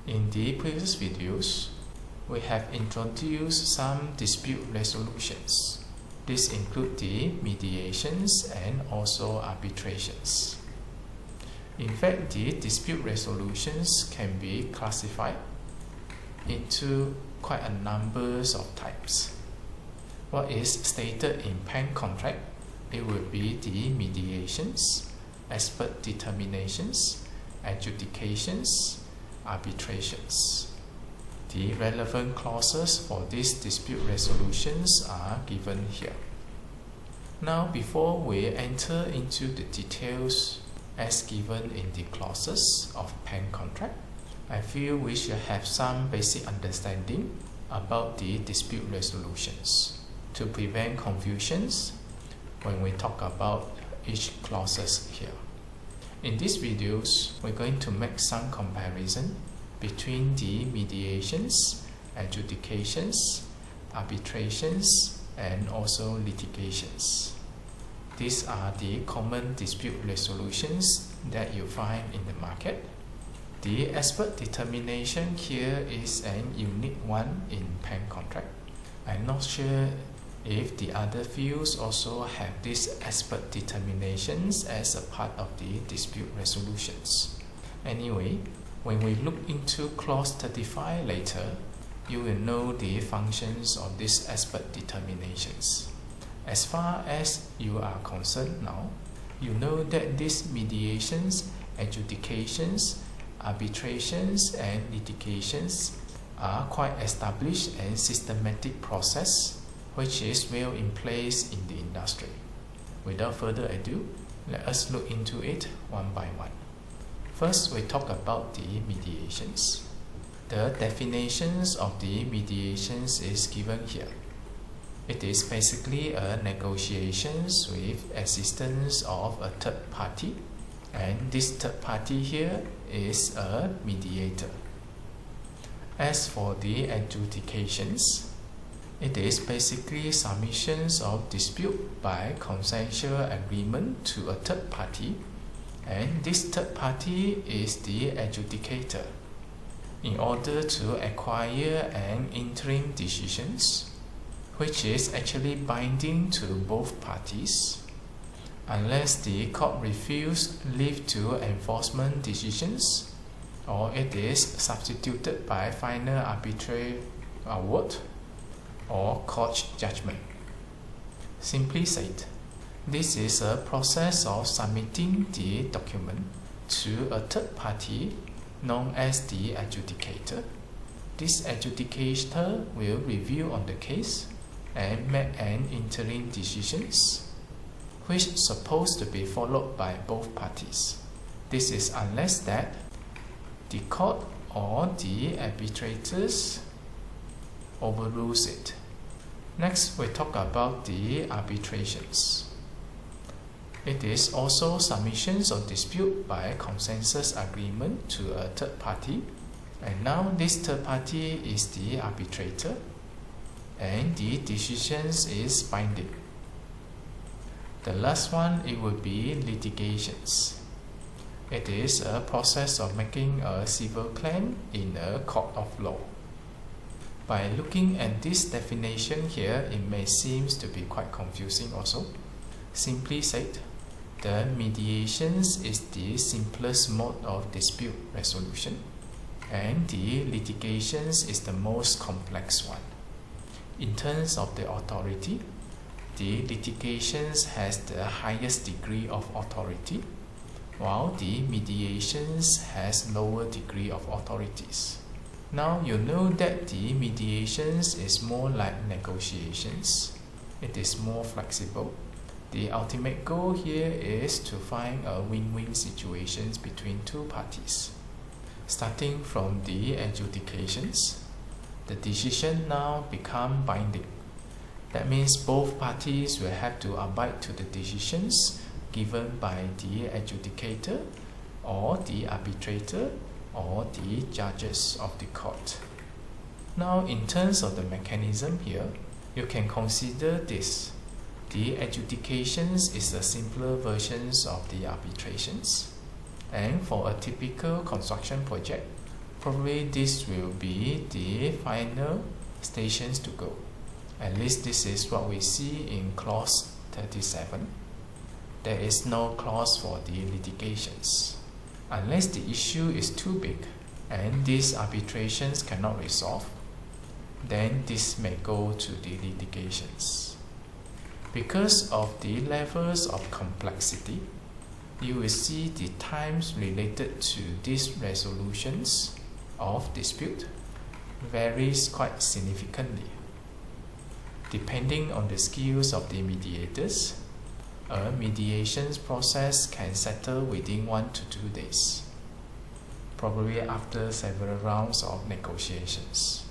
In the previous videos, we have introduced some dispute resolutions. These include the mediations and also arbitrations. In fact, the dispute resolutions can be classified into quite a number of types. What is stated in pen contract, it will be the mediations, expert determinations, adjudications, arbitrations. The relevant clauses for these dispute resolutions are given here. Now, before we enter into the details as given in the clauses of pen contract, I feel we should have some basic understanding about the dispute resolutions to prevent confusions when we talk about each clauses here. In these videos, we're going to make some comparison between the mediations, adjudications, arbitrations, and also litigations. These are the common dispute resolutions that you find in the market. The expert determination here is an unique one in pen contract. I'm not sure if the other fields also have these expert determinations as a part of the dispute resolutions. Anyway, when we look into clause 35 later, you will know the functions of these expert determinations. As far as you are concerned now, you know that these mediations, adjudications, arbitrations, and litigations are quite established and systematic process which is well in place in the industry. Without further ado, let us look into it one by one. First, we talk about the mediations. The definitions of the mediations is given here. It is basically a negotiations with assistance of a third party, and this third party here is a mediator. As for the adjudications, it is basically submissions of dispute by consensual agreement to a third party, and this third party is the adjudicator. In order to acquire an interim decisions, which is actually binding to both parties, unless the court refuses leave to enforcement decisions, or it is substituted by final arbitrary award or court judgment. Simply said, this is a process of submitting the document to a third party known as the adjudicator. This adjudicator will review on the case and make an interim decisions, which is supposed to be followed by both parties. This is unless that the court or the arbitrators overrules it. Next, we talk about the arbitrations. It is also submissions of dispute by consensus agreement to a third party, and now this third party is the arbitrator, and the decisions is binding. The last one, it will be litigations. It is a process of making a civil claim in a court of law. By looking at this definition here, it may seem to be quite confusing also. Simply said, the mediations is the simplest mode of dispute resolution, and the litigations is the most complex one. In terms of the authority, the litigations has the highest degree of authority, while the mediations has lower degree of authorities. Now you know that the mediations is more like negotiations. It is more flexible. The ultimate goal here is to find a win-win situations between two parties. Starting from the adjudications, the decision now become binding. That means both parties will have to abide to the decisions given by the adjudicator or the arbitrator or the judges of the court. Now, in terms of the mechanism here, you can consider this. The adjudications is the simpler versions of the arbitrations. And for a typical construction project, Probably this will be the final stations to go. At least this is what we see in clause 37. There is no clause for the litigations. Unless the issue is too big and these arbitrations cannot resolve, then this may go to the litigations. Because of the levels of complexity, you will see the times related to these resolutions of dispute varies quite significantly. Depending on the skills of the mediators, a mediation process can settle within 1 to 2 days, probably after several rounds of negotiations.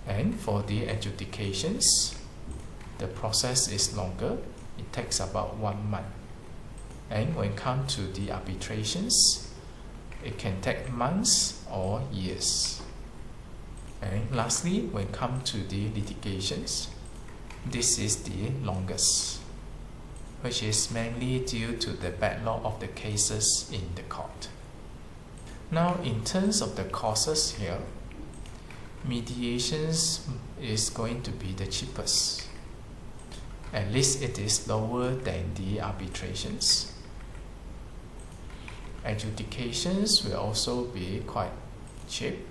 And for the adjudications, the process is longer. It takes about 1 month. And when it comes to the arbitrations, it can take months or years. And lastly, when it comes to the litigations, this is the longest, which is mainly due to the backlog of the cases in the court. Now, in terms of the causes here, mediations is going to be the cheapest. At least it is lower than the arbitrations. Adjudications will also be quite cheap.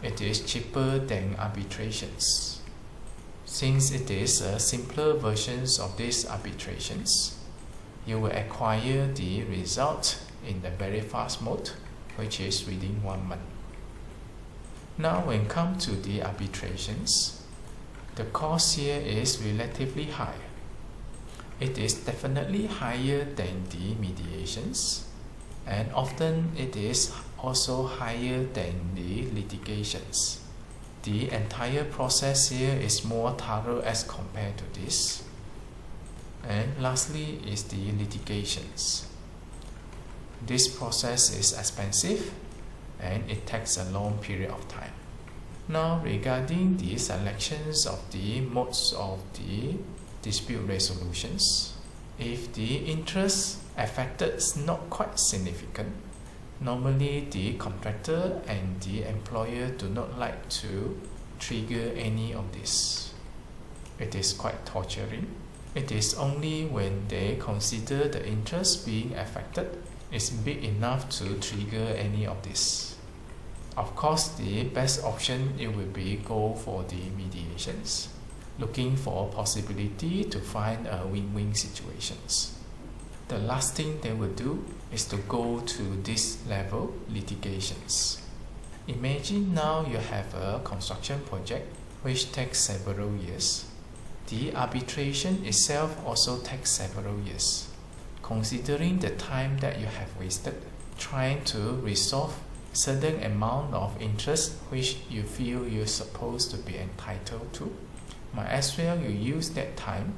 It is cheaper than arbitrations. Since it is a simpler versions of these arbitrations, you will acquire the result in the very fast mode, which is within 1 month. Now when it comes to the arbitrations, the cost here is relatively high. It is definitely higher than the mediations, and often it is also higher than the litigations. The entire process here is more thorough as compared to this. And lastly is the litigations. This process is expensive and it takes a long period of time. Now regarding the selections of the modes of the dispute resolutions, if the interest affected is not quite significant, normally the contractor and the employer do not like to trigger any of this. It is quite torturing. It is only when they consider the interest being affected is big enough to trigger any of this. Of course, the best option it will be go for the mediations, looking for possibility to find a win-win situations. The last thing they will do is to go to this level litigations. Imagine now you have a construction project which takes several years. The arbitration itself also takes several years. Considering the time that you have wasted trying to resolve certain amount of interest which you feel you're supposed to be entitled to, might as well you use that time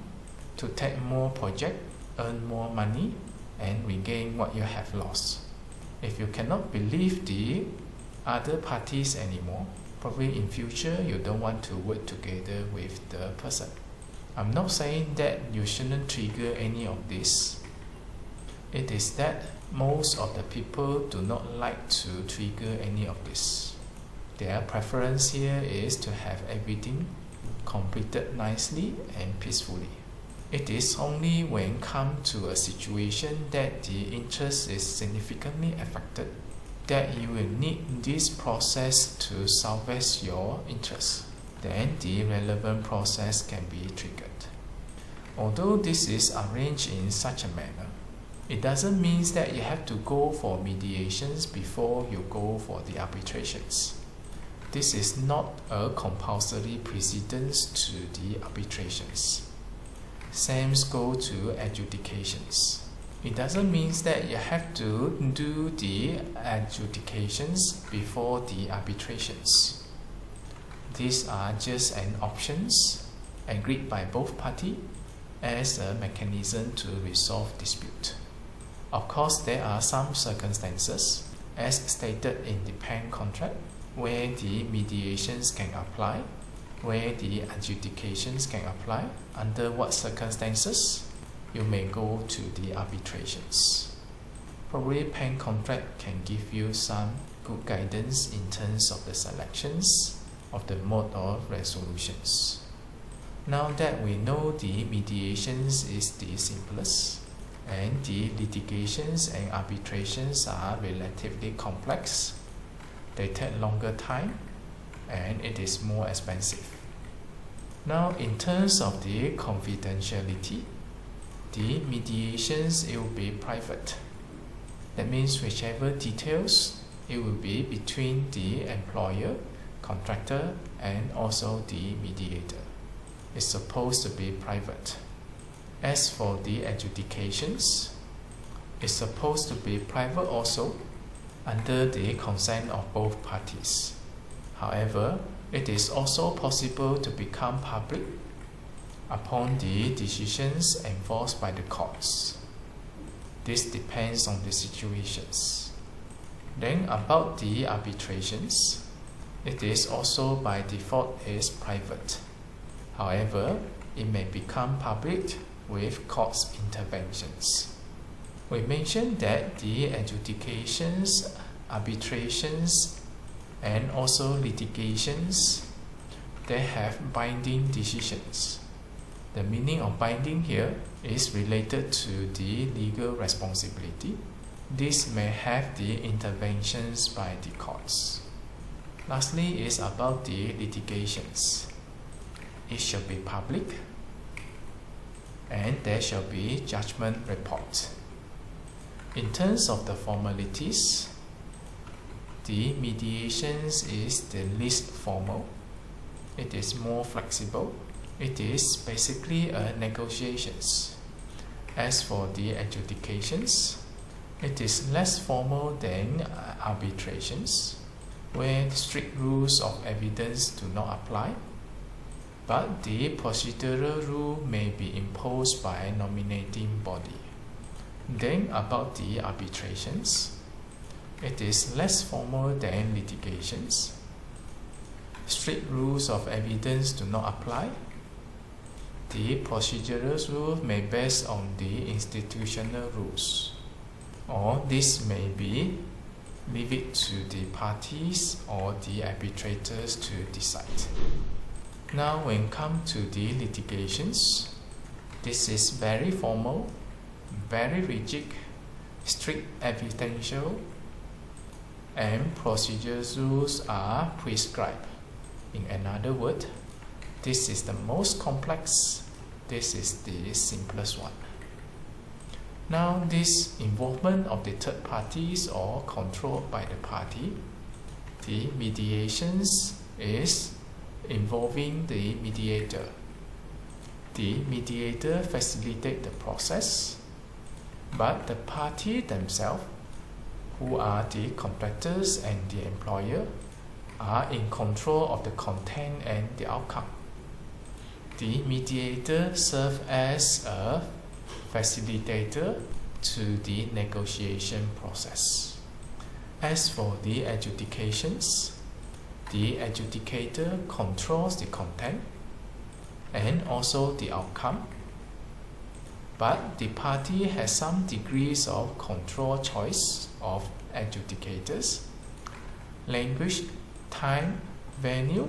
to take more project, earn more money, and regain what you have lost. If you cannot believe the other parties anymore, probably in future you don't want to work together with the person. I'm not saying that you shouldn't trigger any of this. It is that most of the people do not like to trigger any of this. Their preference here is to have everything completed nicely and peacefully. It is only when come to a situation that the interest is significantly affected that you will need this process to salvage your interest. Then the relevant process can be triggered. Although this is arranged in such a manner, it doesn't mean that you have to go for mediations before you go for the arbitrations. This is not a compulsory precedence to the arbitrations. Same go to adjudications. It doesn't mean that you have to do the adjudications before the arbitrations. These are just an options agreed by both parties as a mechanism to resolve dispute. Of course, there are some circumstances, as stated in the PAN contract, where the mediations can apply, where the adjudications can apply. Under what circumstances you may go to the arbitrations. Probably PAN contract can give you some good guidance in terms of the selections of the mode of resolutions. Now that we know the mediations is the simplest, and the litigations and arbitrations are relatively complex, they take longer time, and it is more expensive. Now, in terms of the confidentiality, the mediations, it will be private. That means whichever details, it will be between the employer, contractor, and also the mediator. It's supposed to be private. As for the adjudications, it's supposed to be private also, under the consent of both parties. However, it is also possible to become public upon the decisions enforced by the courts. This depends on the situations. Then about the arbitrations, it is also by default is private. However, it may become public with court's interventions. We mentioned that the adjudications, arbitrations, and also litigations, they have binding decisions. The meaning of binding here is related to the legal responsibility. This may have the interventions by the courts. Lastly is about the litigations. It shall be public, and there shall be judgment report. In terms of the formalities, the mediations is the least formal. It is more flexible. It is basically a negotiations. As for the adjudications, it is less formal than arbitrations, where strict rules of evidence do not apply, but the procedural rule may be imposed by a nominating body. Then about the arbitrations, it is less formal than litigations. Strict rules of evidence do not apply. The procedural rule may be based on the institutional rules, or this may be leave it to the parties or the arbitrators to decide. Now when it comes to the litigations, this is very formal, very rigid, strict evidential, and procedural rules are prescribed. In another word, this is the most complex, this is the simplest one. Now this involvement of the third parties or controlled by the party, the mediations is involving the mediator. The mediator facilitates the process, but the party themselves, who are the contractors and the employer, are in control of the content and the outcome. The mediator serves as a facilitator to the negotiation process. As for the adjudications, the adjudicator controls the content and also the outcome, but the party has some degrees of control choice of adjudicators, language, time, venue,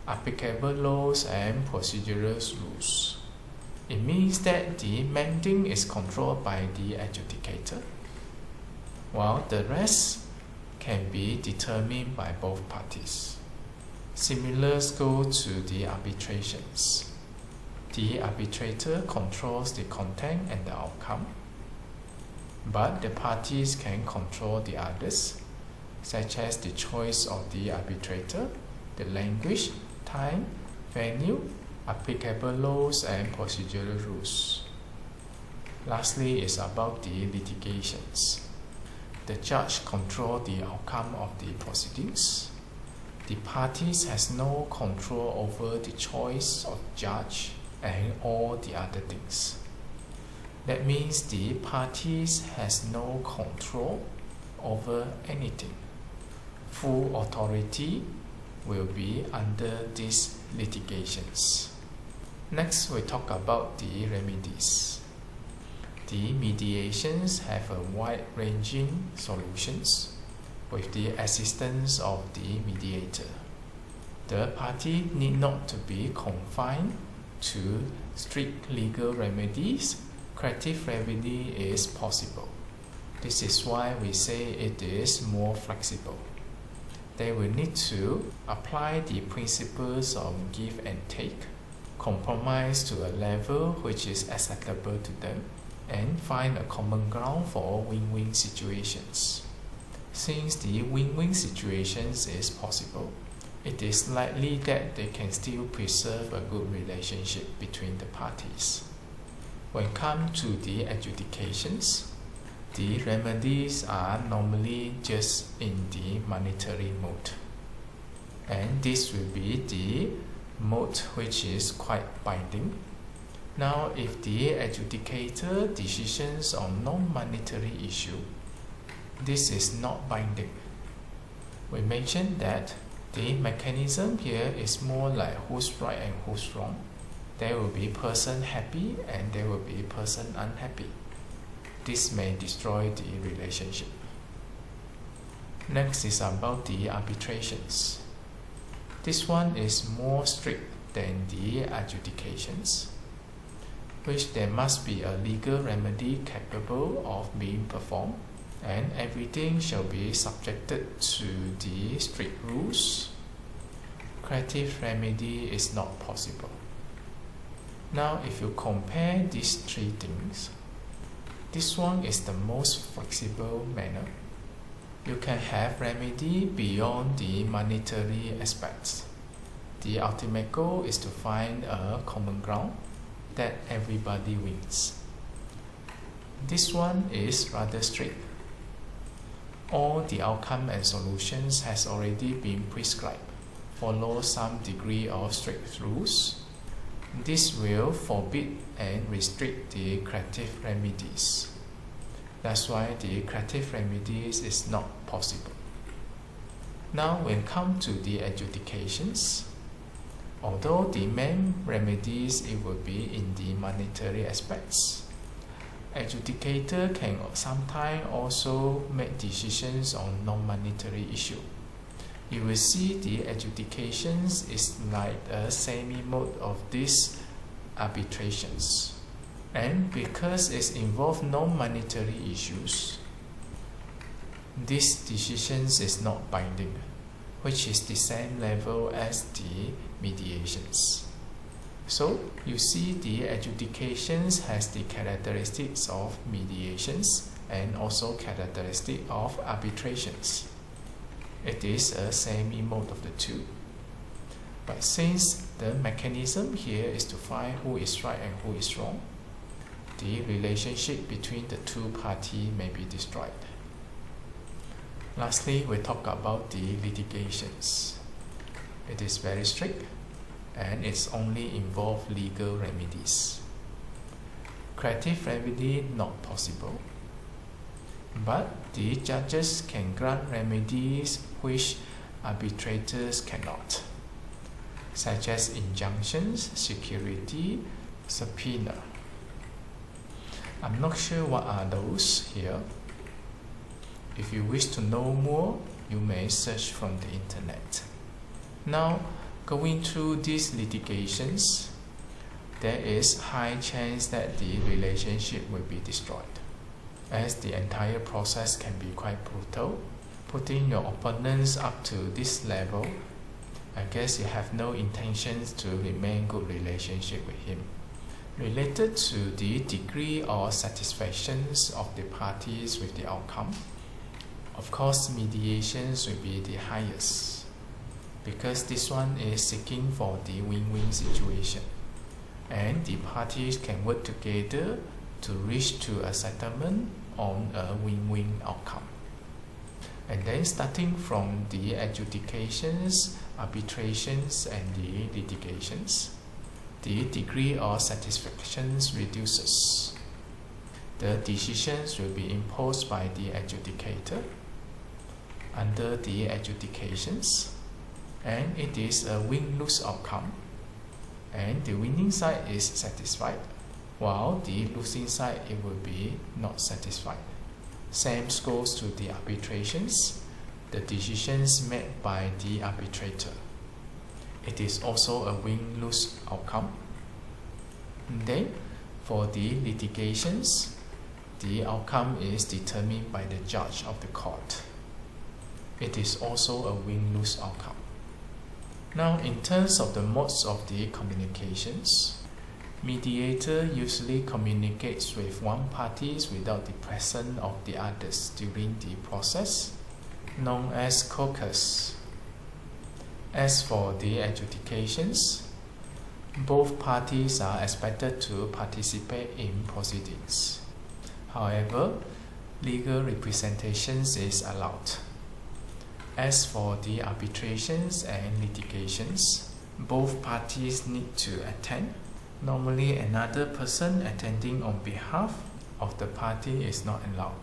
applicable laws, and procedural rules. It means that the mending is controlled by the adjudicator, while the rest can be determined by both parties. Similar goes to the arbitrations. The arbitrator controls the content and the outcome, but the parties can control the others, such as the choice of the arbitrator, the language, time, venue, applicable laws, and procedural rules. Lastly is about the litigations. The judge controls the outcome of the proceedings. The parties has no control over the choice of judge and all the other things. That means the parties has no control over anything. Full authority will be under these litigations. Next, we talk about the remedies. The mediations have a wide-ranging solutions. with the assistance of the mediator. The party need not to be confined to strict legal remedies. Creative remedy is possible. This is why we say it is more flexible. They will need to apply the principles of give and take, compromise to a level which is acceptable to them, and find a common ground for win-win situations. Since the win-win situations is possible, it is likely that they can still preserve a good relationship between the parties. When it comes to the adjudications, the remedies are normally just in the monetary mode, and this will be the mode which is quite binding. Now, if the adjudicator decisions on non-monetary issue, this is not binding. We mentioned that the mechanism here is more like who's right and who's wrong. There will be person happy and there will be person unhappy. This may destroy the relationship. Next is about the arbitrations. This one is more strict than the adjudications, which there must be a legal remedy capable of being performed, and everything shall be subjected to the strict rules. Creative remedy is not possible. Now, if you compare these three things, this one is the most flexible manner. You can have remedy beyond the monetary aspects. The ultimate goal is to find a common ground that everybody wins. This one is rather strict. All the outcome and solutions has already been prescribed, follow some degree of strict rules. This will forbid and restrict the creative remedies. That's why the creative remedies is not possible. Now, when it comes to the adjudications, although the main remedies it will be in the monetary aspects, adjudicator can sometimes also make decisions on non-monetary issue. You will see the adjudications is like a semi-mode of these arbitrations. And because it involves non-monetary issues, these decisions is not binding, which is the same level as the mediations. So you see the adjudications has the characteristics of mediations and also characteristic of arbitrations. It is a semi-mode of the two. But since the mechanism here is to find who is right and who is wrong, the relationship between the two parties may be destroyed. Lastly, we talk about the litigations. It is very strict and it's only involve legal remedies. Creative remedy not possible, but the judges can grant remedies which arbitrators cannot, such as injunctions, security, subpoena. I'm not sure what are those here. If you wish to know more, you may search from the internet. Now, going through these litigations, there is high chance that the relationship will be destroyed, as the entire process can be quite brutal. Putting your opponents up to this level, I guess you have no intentions to remain good relationship with him. Related to the degree or satisfactions of the parties with the outcome, of course mediations will be the highest, because this one is seeking for the win-win situation, and the parties can work together to reach to a settlement on a win-win outcome. And then starting from the adjudications, arbitrations and the litigations, the degree of satisfaction reduces. The decisions will be imposed by the adjudicator under the adjudications, and it is a win-lose outcome, and the winning side is satisfied, while the losing side it will be not satisfied. Same goes to the arbitrations. the decisions made by the arbitrator. It is also a win-lose outcome. And then, for the litigations, the outcome is determined by the judge of the court. It is also a win-lose outcome. Now, in terms of the modes of the communications, mediator usually communicates with one party without the presence of the others during the process, known as caucus. As for the adjudications, both parties are expected to participate in proceedings. However, legal representations is allowed. As for the arbitrations and litigations, both parties need to attend. Normally, another person attending on behalf of the party is not allowed.